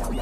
Hi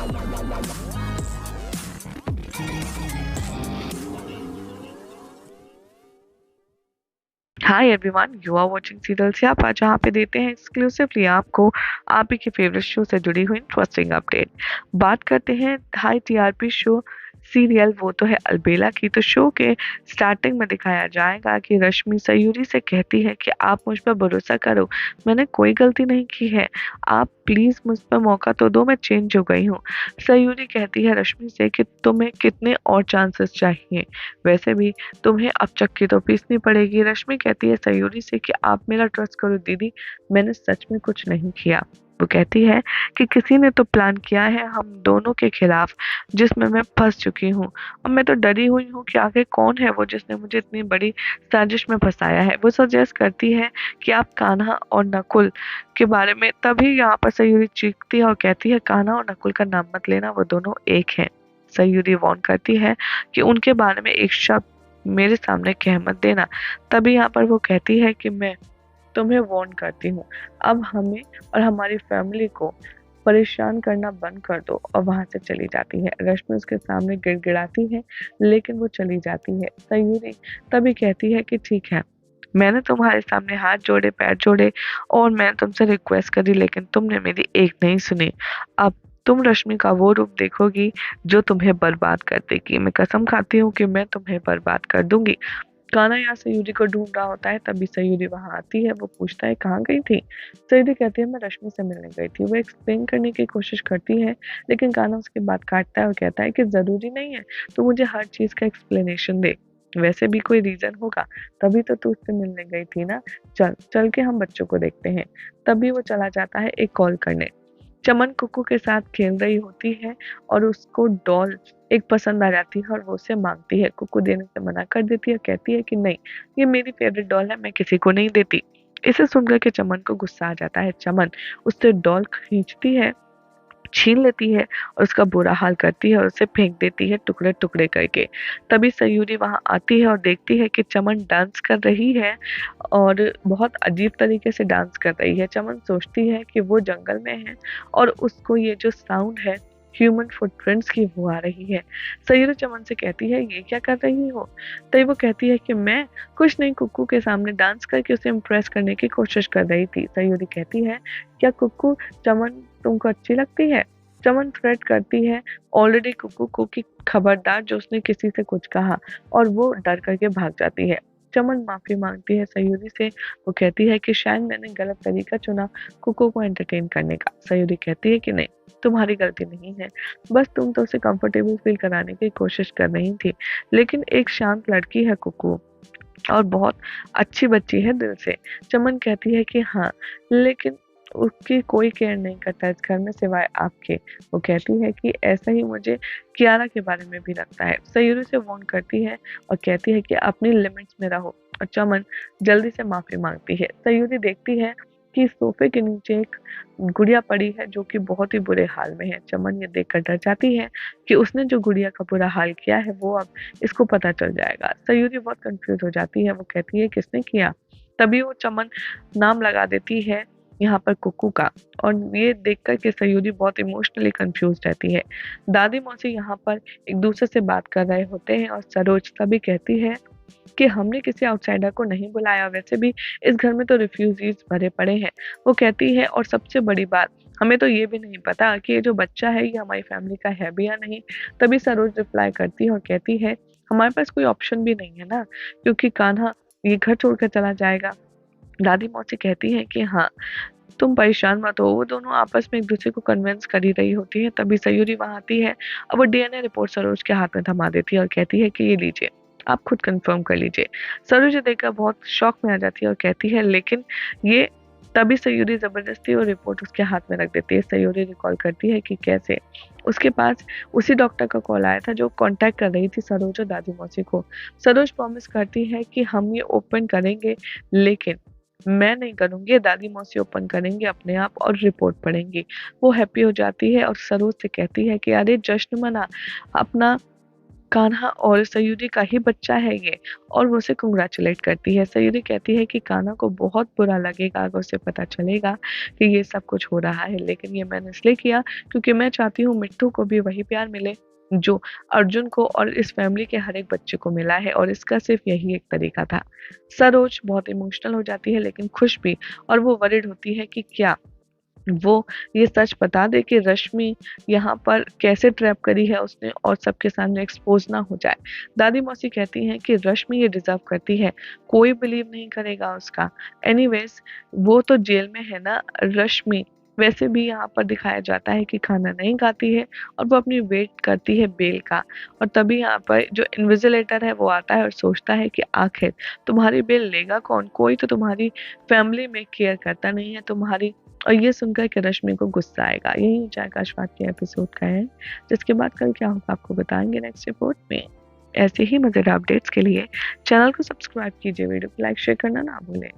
everyone, you are watching serial Siyapa, जहाँ पे देते हैं एक्सक्लूसिवली आपको आप ही के फेवरेट शो से जुड़ी हुई इंटरेस्टिंग अपडेट। बात करते हैं हाई टीआरपी शो सीरियल वो तो है अलबेला की। तो शो के स्टार्टिंग में दिखाया जाएगा कि रश्मि सयूरी से कहती है कि आप मुझ पर भरोसा करो, मैंने कोई गलती नहीं की है, आप प्लीज मुझ पर मौका तो दो, मैं चेंज हो गई हूँ। सयूरी कहती है रश्मि से कि तुम्हें कितने और चांसेस चाहिए, वैसे भी तुम्हें अब चक्की तो पीसनी पड़ेगी। रश्मि कहती है सयूरी से कि आप मेरा ट्रस्ट करो दीदी, मैंने सच में कुछ नहीं किया। वो कहती है कि किसी ने तो प्लान किया है हम दोनों के खिलाफ, जिसमें मैं फंस चुकी हूँ। अब मैं तो डरी हुई हूँ कि आखिर कौन है वो जिसने मुझे इतनी बड़ी साजिश में फंसाया है। वो सजेस्ट करती है कि आप कान्हा और नकुल के बारे में, तभी यहाँ पर सयूरी चीखती है और कहती है कान्हा और नकुल का नाम मत लेना, वो दोनों एक हैं। सयूरी वार्न करती है कि उनके बारे में एक शब्द मेरे सामने कह मत देना। तभी यहाँ पर वो कहती है कि मैं तुम्हें वार्न करती हूँ, अब हमें और हमारी फैमिली को परेशान करना बंद कर दो। और वहां से चली जाती है। रश्मि उसके सामने गिड़गिड़ाती है लेकिन वो चली जाती है। सयूरी तभी कहती है कि ठीक है, मैंने तुम्हारे सामने हाथ जोड़े पैर जोड़े और मैं तुमसे रिक्वेस्ट करी, लेकिन तुमने मेरी एक नहीं सुनी। अब तुम रश्मि का वो रूप देखोगी जो तुम्हें बर्बाद कर देगी। मैं कसम खाती हूँ कि मैं तुम्हें बर्बाद कर दूंगी। कान्हा यहाँ सयूरी को ढूंढ रहा होता है, तभी सयूरी वहां आती है। वो पूछता है कहाँ गई थी। सयूरी कहती है मैं रश्मि से मिलने गई थी। वो एक्सप्लेन करने की कोशिश करती है लेकिन कान्हा उसकी बात काटता है और कहता है कि जरूरी नहीं है तो मुझे हर चीज का एक्सप्लेनेशन दे, वैसे भी कोई रीजन होगा, तभी तो तू उससे मिलने गई थी ना। चल चल के हम बच्चों को देखते हैं। तभी वो चला जाता है एक कॉल करने। चमन कुकू के साथ खेल रही होती है और उसको डॉल एक पसंद आ जाती है और वो उसे मांगती है। कुकू देने से मना कर देती है, कहती है कि नहीं, ये मेरी फेवरेट डॉल है, मैं किसी को नहीं देती। इसे सुनकर के चमन को गुस्सा आ जाता है। चमन उससे डॉल खींचती है, छीन लेती है और उसका बुरा हाल करती है और उसे फेंक देती है टुकड़े टुकड़े करके। तभी सयूरी वहां आती है और देखती है कि चमन डांस कर रही है और बहुत अजीब तरीके से डांस कर रही है। चमन सोचती है कि वो जंगल में है और उसको ये जो साउंड है ह्यूमन फुटप्रिंट्स की वो आ रही है। सयूरी चमन से कहती है ये क्या कर रही हो। तभी वो कहती है कि मैं कुछ नहीं, कुक्कू के सामने डांस करके उसे इम्प्रेस करने की कोशिश कर रही थी। सयूरी कहती है क्या कुक्कू चमन तुमको अच्छी लगती है। चमन थ्रेट करती है ऑलरेडी कुक्कू को कि खबरदार जो उसने किसी से कुछ कहा, और वो डर करके भाग जाती है। चमन माफी मांगती है सयूरी से। वो कहती है कि शायद मैंने गलत तरीका चुना कुक्कू को एंटरटेन करने का। सयूरी कहती है कि नहीं, तुम्हारी गलती नहीं है, बस तुम तो उसे कंफर्टेबल फील कराने की कोशिश कर रही थी। लेकिन एक शांत लड़की है कुक्कू और बहुत अच्छी बच्ची है दिल से। चमन कहती है कि हाँ, लेकिन उसकी कोई केयर नहीं करता इस घर में सिवाय आपके। वो कहती है कि ऐसा ही मुझे कियारा के बारे में भी लगता है। सयूरी से वार्न करती है और कहती है कि अपनी लिमिट्स में रहो। और चमन जल्दी से माफी मांगती है। सयूरी देखती है कि सोफे के नीचे एक गुड़िया पड़ी है जो कि बहुत ही बुरे हाल में है। चमन ये देखकर डर जाती है कि उसने जो गुड़िया का बुरा हाल किया है वो अब इसको पता चल जाएगा। सयूरी बहुत कंफ्यूज हो जाती है। वो कहती है किसने किया। तभी वो चमन नाम लगा देती है यहाँ पर कुक्कू का, और ये देखकर के सयूरी बहुत इमोशनली कंफ्यूज रहती है। दादी मौसी यहाँ पर एक दूसरे से बात कर रहे होते हैं और सरोज तभी कहती है कि हमने किसी आउटसाइडर को नहीं बुलाया, वैसे भी इस घर में तो रिफ्यूजीज भरे पड़े हैं। वो कहती है और सबसे बड़ी बात, हमें तो ये भी नहीं पता कि ये जो बच्चा है ये हमारी फैमिली का है भी या नहीं। तभी सरोज रिप्लाई करती है और कहती है हमारे पास कोई ऑप्शन भी नहीं है ना, क्योंकि कान्हा ये घर छोड़कर चला जाएगा। दादी मौसी कहती है कि हाँ, तुम परेशान मत हो। वो दोनों आपस में एक दूसरे को कन्विंस कर ही रही होती है। तभी सयूरी वहां आती है और वो डीएनए रिपोर्ट सरोज के हाथ में थमा देती है और कहती है कि ये लीजिए, आप खुद कंफर्म कर लीजिए। सरोज देखकर बहुत शॉक में आ जाती है और कहती है लेकिन ये। तभी सयूरी जबरदस्ती वो रिपोर्ट उसके हाथ में रख देती है। सयूरी रिकॉल करती है कि कैसे उसके पास उसी डॉक्टर का कॉल आया था जो कांटेक्ट कर रही थी सरोज और दादी मौसी को। सरोज प्रॉमिस करती है कि हम ये ओपन करेंगे, लेकिन मैं नहीं करूंगी, दादी मौसी ओपन करेंगे अपने आप और रिपोर्ट पढ़ेंगी। वो हैप्पी हो जाती है और सरोज से कहती है कि अरे जश्न मना, अपना कान्हा और सयूरी का ही बच्चा है ये, और वो उसे कंग्रेचुलेट करती है। सयूरी कहती है कि कान्हा को बहुत बुरा लगेगा अगर उसे पता चलेगा कि ये सब कुछ हो रहा है, लेकिन ये मैंने इसलिए किया क्योंकि मैं चाहती हूँ मिट्ठू को भी वही प्यार मिले जो अर्जुन को और इस फैमिली के हर एक बच्चे को मिला है, और इसका सिर्फ यही एक तरीका था। सरोज बहुत इमोशनल हो जाती है लेकिन खुश भी, और वो वरिड होती है कि क्या वो ये सच बता दे कि रश्मि यहाँ पर कैसे ट्रैप करी है उसने और सबके सामने एक्सपोज ना हो जाए। दादी मौसी कहती हैं कि रश्मि ये डिजर्व करती है, कोई बिलीव नहीं करेगा उसका। एनीवेज वो तो जेल में है ना रश्मि। वैसे भी यहाँ पर दिखाया जाता है कि खाना नहीं खाती है और वो अपनी वेट करती है बेल का, और तभी यहाँ पर जो इन्विजिलेटर है वो आता है और सोचता है कि आखिर तुम्हारी बेल लेगा कौन, कोई तो तुम्हारी फैमिली में केयर करता नहीं है तुम्हारी। और ये सुनकर कि रश्मि को गुस्सा आएगा। यही ऊंचाई आकाशवाद के एपिसोड का है, जिसके बाद कल क्या होगा आपको बताएंगे नेक्स्ट रिपोर्ट में। ऐसे ही मजेदार अपडेट्स के लिए चैनल को सब्सक्राइब कीजिए, वीडियो को लाइक शेयर करना ना भूलें।